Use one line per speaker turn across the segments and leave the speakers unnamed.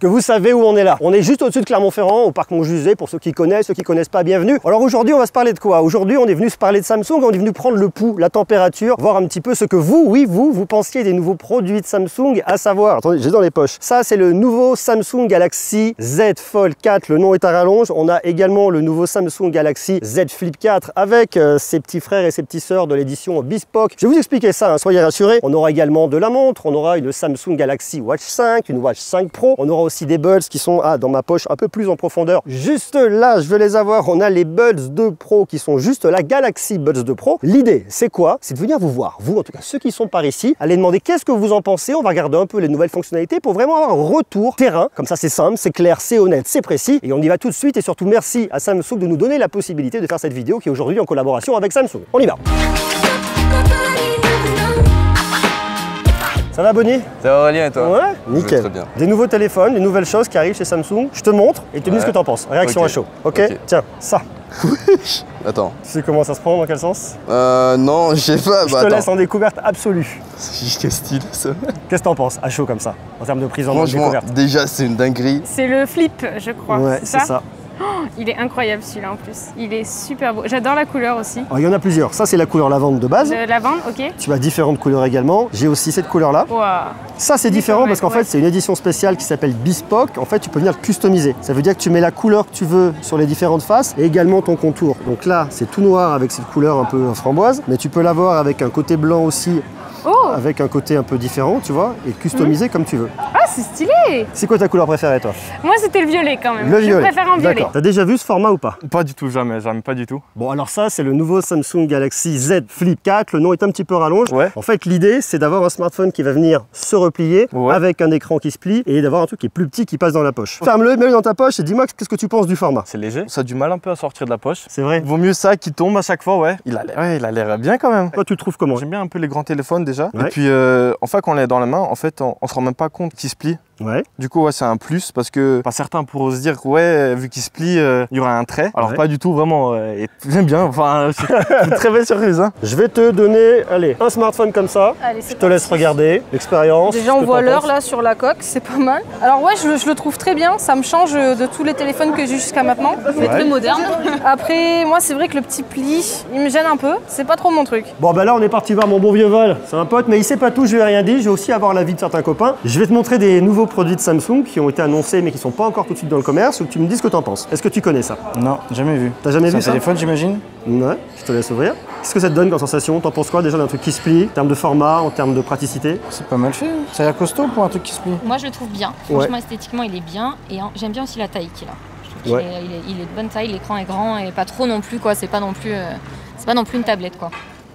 Que vous savez où on est là. On est juste au-dessus de Clermont-Ferrand, au parc Montjusé, pour ceux qui connaissent pas, bienvenue. Alors aujourd'hui, on va se parler de quoi? Aujourd'hui, on est venu se parler de Samsung, on est venu prendre le pouls, la température, voir un petit peu ce que vous pensiez des nouveaux produits de Samsung, à savoir, attendez, j'ai dans les poches. Ça, c'est le nouveau Samsung Galaxy Z Fold 4, le nom est à rallonge. On a également le nouveau Samsung Galaxy Z Flip 4 avec ses petits frères et ses petites sœurs de l'édition Bespoke. Je vais vous expliquer ça, hein, soyez rassurés. On aura également de la montre, on aura une Samsung Galaxy Watch 5, une Watch 5 Pro, on aura aussi des buds qui sont dans ma poche un peu plus en profondeur. Juste là, je vais les avoir. On a les Buds 2 Pro qui sont juste là, Galaxy Buds 2 Pro. L'idée, c'est quoi? C'est de venir vous voir, vous en tout cas ceux qui sont par ici, allez demander qu'est-ce que vous en pensez. On va regarder un peu les nouvelles fonctionnalités pour vraiment avoir un retour terrain. Comme ça, c'est simple, c'est clair, c'est honnête, c'est précis. Et on y va tout de suite. Et surtout, merci à Samsung de nous donner la possibilité de faire cette vidéo qui est aujourd'hui en collaboration avec Samsung. On y va. Ça va, Bonnie?
Ça va, Aurélien, et toi?
Ouais, nickel.
Très bien.
Des nouveaux téléphones, des nouvelles choses qui arrivent chez Samsung. Je te montre et tu me dis ce que tu en penses. Réaction à chaud. Ok. Tiens, ça.
Attends.
Tu sais comment ça se prend, dans quel sens?
Non, je sais pas.
Je te laisse en découverte absolue.
Quel style, ça?
Qu'est-ce que t'en penses, à chaud comme ça, en termes de prise en main de découverte?
Déjà, c'est une dinguerie.
C'est le Flip, je crois.
Ouais, c'est ça.
Oh, il est incroyable celui-là en plus. Il est super beau. J'adore la couleur aussi.
Alors, il y en a plusieurs. Ça, c'est la couleur lavande de base.
De lavande, ok.
Tu as différentes couleurs également. J'ai aussi cette couleur-là.
Wow.
Ça, c'est différent parce qu'en fait, c'est une édition spéciale qui s'appelle Bespoke. En fait, tu peux venir customiser. Ça veut dire que tu mets la couleur que tu veux sur les différentes faces et également ton contour. Donc là, c'est tout noir avec cette couleur un peu framboise, mais tu peux l'avoir avec un côté blanc aussi.
Oh.
Avec un côté un peu différent, tu vois, et customiser comme tu veux.
Ah, c'est stylé!
C'est quoi ta couleur préférée, toi?
Moi, c'était le violet quand même.
Le violet.
Je préfère en violet.
D'accord. T'as déjà vu ce format ou pas?
Pas du tout, jamais pas du tout.
Bon, alors ça, c'est le nouveau Samsung Galaxy Z Flip 4. Le nom est un petit peu rallonge.
Ouais.
En fait, l'idée, c'est d'avoir un smartphone qui va venir se replier avec un écran qui se plie et d'avoir un truc qui est plus petit qui passe dans la poche. Ferme-le, mets-le dans ta poche et dis-moi qu'est-ce que tu penses du format.
C'est léger. Ça a du mal un peu à sortir de la poche.
C'est vrai.
Vaut mieux ça qui tombe à chaque fois, ouais. Il a l'air bien quand même.
Toi, tu le trouves comment?
J'aime bien un peu les grands téléphones déjà.
Ouais.
Et puis, en fait, quand on l'a dans la main, en fait, on se rend même pas compte qu'il se plie.
Ouais.
Du coup, ouais, c'est un plus parce que certains pourront se dire, ouais, vu qu'il se plie, il y aura un trait. Alors, pas du tout, vraiment. Et j'aime bien. Enfin, c'est une très belle surprise. Hein.
Je vais te donner, allez, un smartphone comme ça.
Allez,
je te laisse regarder l'expérience.
Déjà, on voit l'heure là sur la coque, c'est pas mal. Alors, ouais, je le trouve très bien. Ça me change de tous les téléphones que j'ai jusqu'à maintenant. C'est très moderne. Après, moi, c'est vrai que le petit pli, il me gêne un peu. C'est pas trop mon truc.
Bon, bah là, on est parti voir mon bon vieux Val. C'est un pote, mais il sait pas tout, je lui ai rien dit. Je vais aussi avoir l'avis de certains copains. Je vais te montrer des nouveaux produits de Samsung qui ont été annoncés mais qui sont pas encore tout de suite dans le commerce ou que tu me dis ce que tu en penses. Est-ce que tu connais ça?
Non, jamais vu.
T'as jamais vu ça?
Un téléphone, j'imagine?
Ouais, je te laisse ouvrir. Qu'est-ce que ça te donne comme sensation? T'en penses quoi déjà d'un truc qui se plie, en termes de format, en termes de praticité?
C'est pas mal fait. Ça a l'air costaud pour un truc qui se plie.
Moi je le trouve bien. Franchement, esthétiquement, il est bien. Et j'aime bien aussi la taille qu'il a. Je trouve qu'il est de bonne taille, l'écran est grand et pas trop non plus, quoi. C'est pas non plus une tablette, quoi.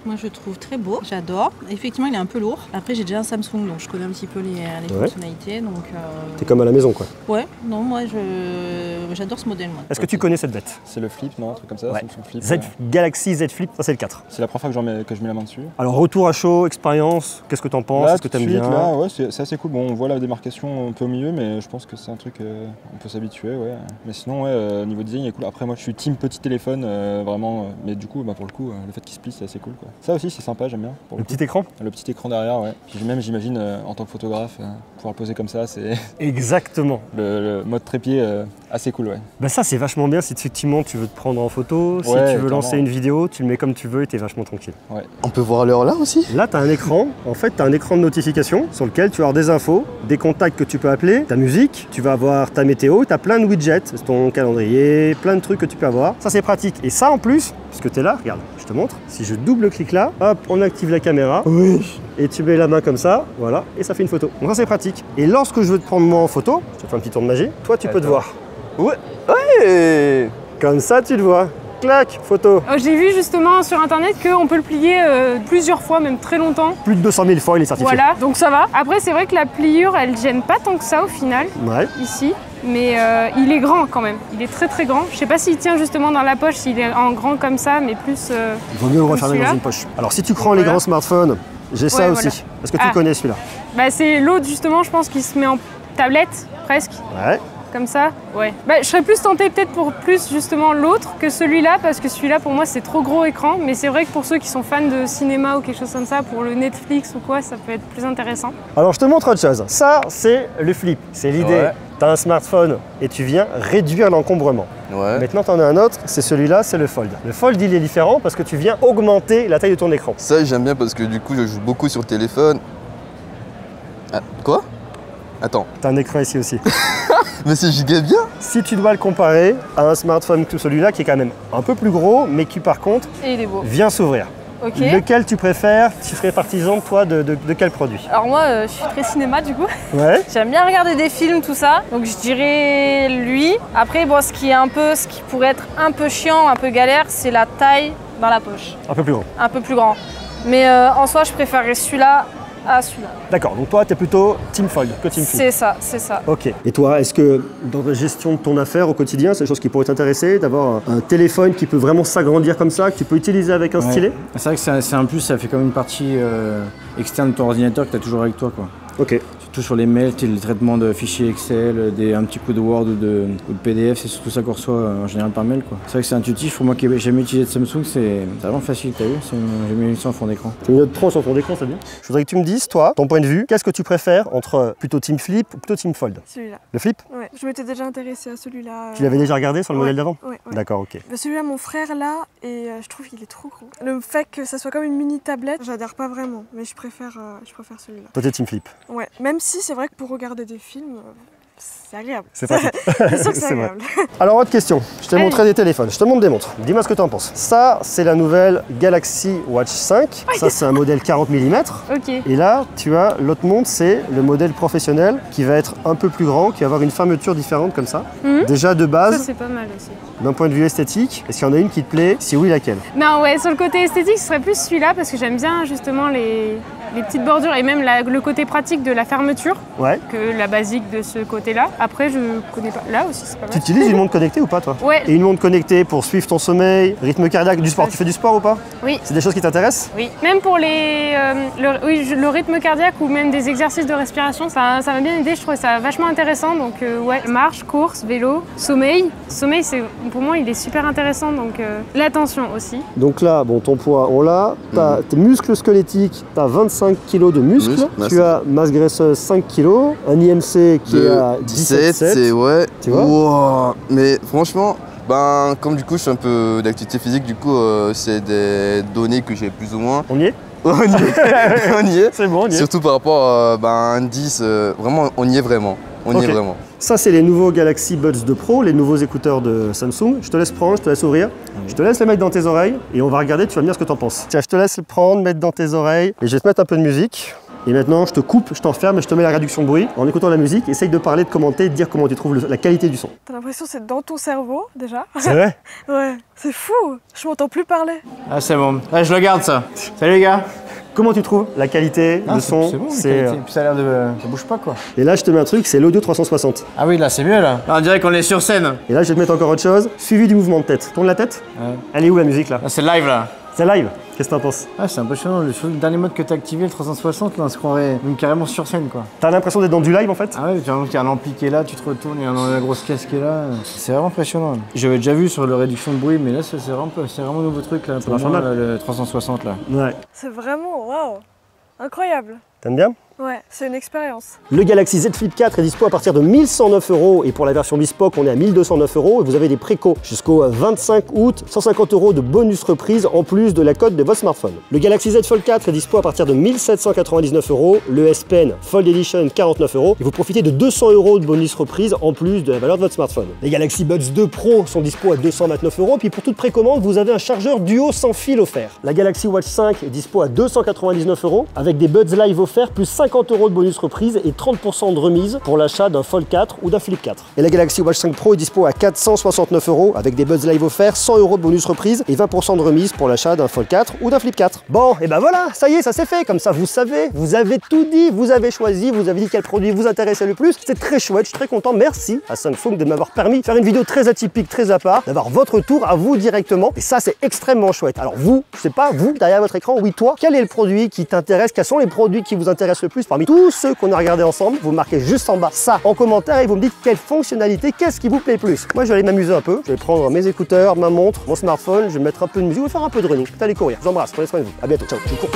Moi je le trouve très beau, j'adore. Effectivement il est un peu lourd. Après j'ai déjà un Samsung donc je connais un petit peu les fonctionnalités. Donc
t'es comme à la maison quoi.
Ouais, non moi j'adore ce modèle moi.
Est-ce que tu connais cette bête?
C'est le Flip, non? Un truc comme ça, Samsung Flip.
Galaxy Z Flip, ça c'est le 4.
C'est la première fois que je mets la main dessus.
Alors retour à chaud, expérience, qu'est-ce que t'en penses? Est-ce que t'aimes bien?
Là, ouais, c'est assez cool. Bon on voit la démarcation un peu au milieu mais je pense que c'est un truc on peut s'habituer, ouais. Mais sinon ouais, niveau design il est cool. Après moi je suis team petit téléphone vraiment, mais du coup pour le coup le fait qu'il se plie c'est assez cool quoi. Ça aussi c'est sympa, j'aime bien.
Le petit écran?
Le petit écran derrière, ouais. Puis même j'imagine en tant que photographe, pouvoir le poser comme ça, c'est...
Exactement.
Le mode trépied assez cool, ouais.
Bah ça c'est vachement bien si effectivement tu veux te prendre en photo, si tu veux lancer une vidéo, tu le mets comme tu veux et t'es vachement tranquille.
Ouais.
On peut voir l'heure là aussi?
Là t'as un écran, en fait t'as un écran de notification sur lequel tu vas avoir des infos, des contacts que tu peux appeler, ta musique, tu vas avoir ta météo, t'as plein de widgets, ton calendrier, plein de trucs que tu peux avoir. Ça c'est pratique. Et ça en plus, puisque t'es là, regarde, je te montre, si je double-clique là, hop, on active la caméra. Oui. Et tu mets la main comme ça, voilà, et ça fait une photo. Donc ça c'est pratique. Et lorsque je veux te prendre moi en photo, je te fais un petit tour de magie, toi tu peux te voir. Ouais. Comme ça tu le vois. Clac, photo.
J'ai vu justement sur internet qu'on peut le plier plusieurs fois, même très longtemps.
Plus de 200 000 fois il est certifié.
Voilà, donc ça va. Après c'est vrai que la pliure elle gêne pas tant que ça au final, ici. Mais il est grand quand même, il est très très grand. Je sais pas s'il tient justement dans la poche, s'il est en grand comme ça, mais plus...
il vaut mieux le refermer dans une poche. Alors si tu prends les grands smartphones, j'ai ça aussi. Est-ce que tu connais celui-là?
Bah c'est l'autre justement, je pense qu'il se met en tablette presque.
Ouais.
Comme ça, ouais. Bah, je serais plus tentée peut-être pour plus justement l'autre que celui-là, parce que celui-là pour moi c'est trop gros écran, mais c'est vrai que pour ceux qui sont fans de cinéma ou quelque chose comme ça, pour le Netflix ou quoi, ça peut être plus intéressant.
Alors je te montre autre chose. Ça c'est le Flip, c'est l'idée Tu as un smartphone et tu viens réduire l'encombrement.
Ouais.
Maintenant, tu en as un autre, c'est celui-là, c'est le Fold. Le Fold, il est différent parce que tu viens augmenter la taille de ton écran.
Ça, j'aime bien parce que du coup, je joue beaucoup sur le téléphone. Ah, quoi? Attends.
Tu as un écran ici aussi.
Mais c'est giga bien.
Si tu dois le comparer à un smartphone comme celui-là, qui est quand même un peu plus gros, mais qui par contre
Et il est beau.
vient s'ouvrir.
Ok.
Lequel tu préfères? Tu serais partisan, toi, de quel produit?
Alors moi, je suis très cinéma du coup.
Ouais.
J'aime bien regarder des films, tout ça. Donc je dirais lui. Après, bon, ce qui pourrait être un peu chiant, un peu galère, c'est la taille dans la poche.
Un peu plus gros.
Un peu plus grand. Mais en soi, je préférerais celui-là à celui-là.
D'accord, donc toi, tu es plutôt Team Fold que Team Flip.
C'est ça, c'est ça.
Ok. Et toi, est-ce que dans la gestion de ton affaire au quotidien, c'est des choses qui pourraient t'intéresser, d'avoir un téléphone qui peut vraiment s'agrandir comme ça, que tu peux utiliser avec un stylet?
C'est vrai que c'est un plus, ça fait comme une partie externe de ton ordinateur que tu as toujours avec toi, quoi.
Ok.
Surtout sur les mails, le traitement de fichiers Excel, un petit coup de Word ou de PDF, c'est surtout ça qu'on reçoit en général par mail, quoi. C'est vrai que c'est intuitif. Pour moi qui n'ai jamais utilisé de Samsung, c'est vraiment facile, t'as vu? J'ai mis ça en fond d'écran.
Tu mets Note 3 sur fond d'écran, c'est bien. Je voudrais que tu me dises, toi, ton point de vue, qu'est-ce que tu préfères entre plutôt Team Flip ou plutôt Team Fold?
Celui-là.
Le Flip?
Ouais, je m'étais déjà intéressée à celui-là.
Tu l'avais déjà regardé sur le modèle d'avant?
Ouais.
D'accord, ok.
Bah, celui-là, mon frère là, et je trouve qu'il est trop gros. Le fait que ça soit comme une mini tablette, j'adhère pas vraiment, mais je préfère celui-là.
Toi, t'es Team Flip?
Ouais, même si c'est vrai que pour regarder des films, c'est agréable.
C'est pratique.
C'est sûr que c'est agréable.
Alors, autre question. Je t'ai montré des téléphones. Je te montre des montres. Dis-moi ce que tu en penses. Ça, c'est la nouvelle Galaxy Watch 5. Ça, c'est un modèle 40 mm.
Ok.
Et là, tu as l'autre montre, c'est le modèle professionnel qui va être un peu plus grand, qui va avoir une fermeture différente comme ça. Déjà de
Ça,
base,
c'est pas mal aussi.
d'un point de vue esthétique, est-ce qu'il y en a une qui te plaît? Si oui, laquelle?
Non, ouais, sur le côté esthétique, ce serait plus celui-là parce que j'aime bien justement les petites bordures et même le côté pratique de la fermeture
Ouais.
que la basique de ce côté-là. Après, je connais pas. Là aussi, c'est pas mal.
Tu utilises une montre connectée ou pas, toi?
Ouais.
Et une montre connectée pour suivre ton sommeil, rythme cardiaque, du sport. Tu fais du sport ou pas?
Oui.
C'est des choses qui t'intéressent?
Oui. Même pour le rythme cardiaque ou même des exercices de respiration, ça m'a bien aidé. Je trouve ça vachement intéressant. Donc, ouais, marche, course, vélo, sommeil. Sommeil, pour moi, il est super intéressant. Donc, l'attention aussi.
Donc là, bon, ton poids, on l'a. T'as tes muscles squelettiques, t'as 25 kg de muscles. Tu as masse graisseuse 5 kg, un IMC qui est à 17,7.
C'est ouais.
Tu vois?
Wow. Mais franchement, ben, comme du coup je fais un peu d'activité physique, du coup c'est des données que j'ai plus ou moins.
On y est?
On y est. On y est.
C'est bon, on y est.
Surtout par rapport à un 10, vraiment on y est vraiment. On y est vraiment.
Ça, c'est les nouveaux Galaxy Buds 2 Pro, les nouveaux écouteurs de Samsung. Je te laisse prendre, je te laisse ouvrir. Je te laisse les mettre dans tes oreilles et on va regarder, tu vas me dire ce que tu en penses. Tiens, je te laisse le prendre, mettre dans tes oreilles et je vais te mettre un peu de musique. Et maintenant, je te coupe, je t'enferme et je te mets la réduction de bruit. En écoutant la musique, essaye de parler, de commenter, de dire comment tu trouves la qualité du son.
T'as l'impression que c'est dans ton cerveau déjà.
C'est vrai?
Ouais, c'est fou. Je m'entends plus parler.
Ah, c'est bon. Ouais, je le garde, ça. Salut, les gars.
Comment tu trouves la qualité, le son?
C'est bon, puis ça a l'air de... Ça bouge pas, quoi.
Et là, je te mets un truc, c'est l'audio 360.
Ah oui, là, c'est mieux, là. On dirait qu'on est sur scène.
Et là, je vais te mettre encore autre chose, suivi du mouvement de tête. Tourne la tête.
Ouais.
Elle est où la musique, là?
Là, c'est live, là.
C'est live. Qu'est-ce que t'en penses?
Ah, c'est impressionnant. Le dernier mode que t'as activé, le 360, là, on se croirait même carrément sur scène, quoi.
T'as l'impression d'être dans du live, en fait?
Ah ouais, tu vois qu'il y a un ampli qui est là, tu te retournes, il y a la grosse caisse qui est là. C'est vraiment impressionnant. J'avais déjà vu sur la réduction de bruit, mais là, c'est vraiment un nouveau truc, là, pour moi, là, le 360, là.
Ouais.
C'est vraiment, waouh, incroyable.
T'aimes bien?
Ouais, c'est une expérience.
Le Galaxy Z Flip 4 est dispo à partir de 1109 € et pour la version Bespoke, on est à 1209 € et vous avez des précos jusqu'au 25 août, 150 € de bonus reprise en plus de la cote de votre smartphone. Le Galaxy Z Fold 4 est dispo à partir de 1799 €, le S Pen Fold Edition 49 € et vous profitez de 200 € de bonus reprise en plus de la valeur de votre smartphone. Les Galaxy Buds 2 Pro sont dispo à 229 € puis pour toute précommande, vous avez un chargeur duo sans fil offert. La Galaxy Watch 5 est dispo à 299 € avec des Buds Live offerts plus 50 € de bonus reprise et 30% de remise pour l'achat d'un Fold 4 ou d'un Flip 4. Et la Galaxy Watch 5 Pro est dispo à 469 € avec des Buds Live offerts, 100 € de bonus reprise et 20% de remise pour l'achat d'un Fold 4 ou d'un Flip 4. Bon, et ben voilà, ça y est, ça c'est fait. Comme ça, vous savez, vous avez tout dit, vous avez choisi, vous avez dit quel produit vous intéressait le plus. C'est très chouette, je suis très content. Merci à Samsung de m'avoir permis de faire une vidéo très atypique, très à part, d'avoir votre tour à vous directement. Et ça, c'est extrêmement chouette. Alors vous, je sais pas, vous, derrière votre écran, oui, toi, quel est le produit qui t'intéresse? Quels sont les produits qui vous intéressent le plus parmi tous ceux qu'on a regardés ensemble? Vous marquez juste en bas ça en commentaire et vous me dites quelle fonctionnalité, qu'est-ce qui vous plaît plus. Moi, je vais aller m'amuser un peu. Je vais prendre mes écouteurs, ma montre, mon smartphone, je vais mettre un peu de musique, je vais faire un peu de running. Je vais aller courir. Je vous embrasse, prenez soin de vous. À bientôt. Ciao. Je cours.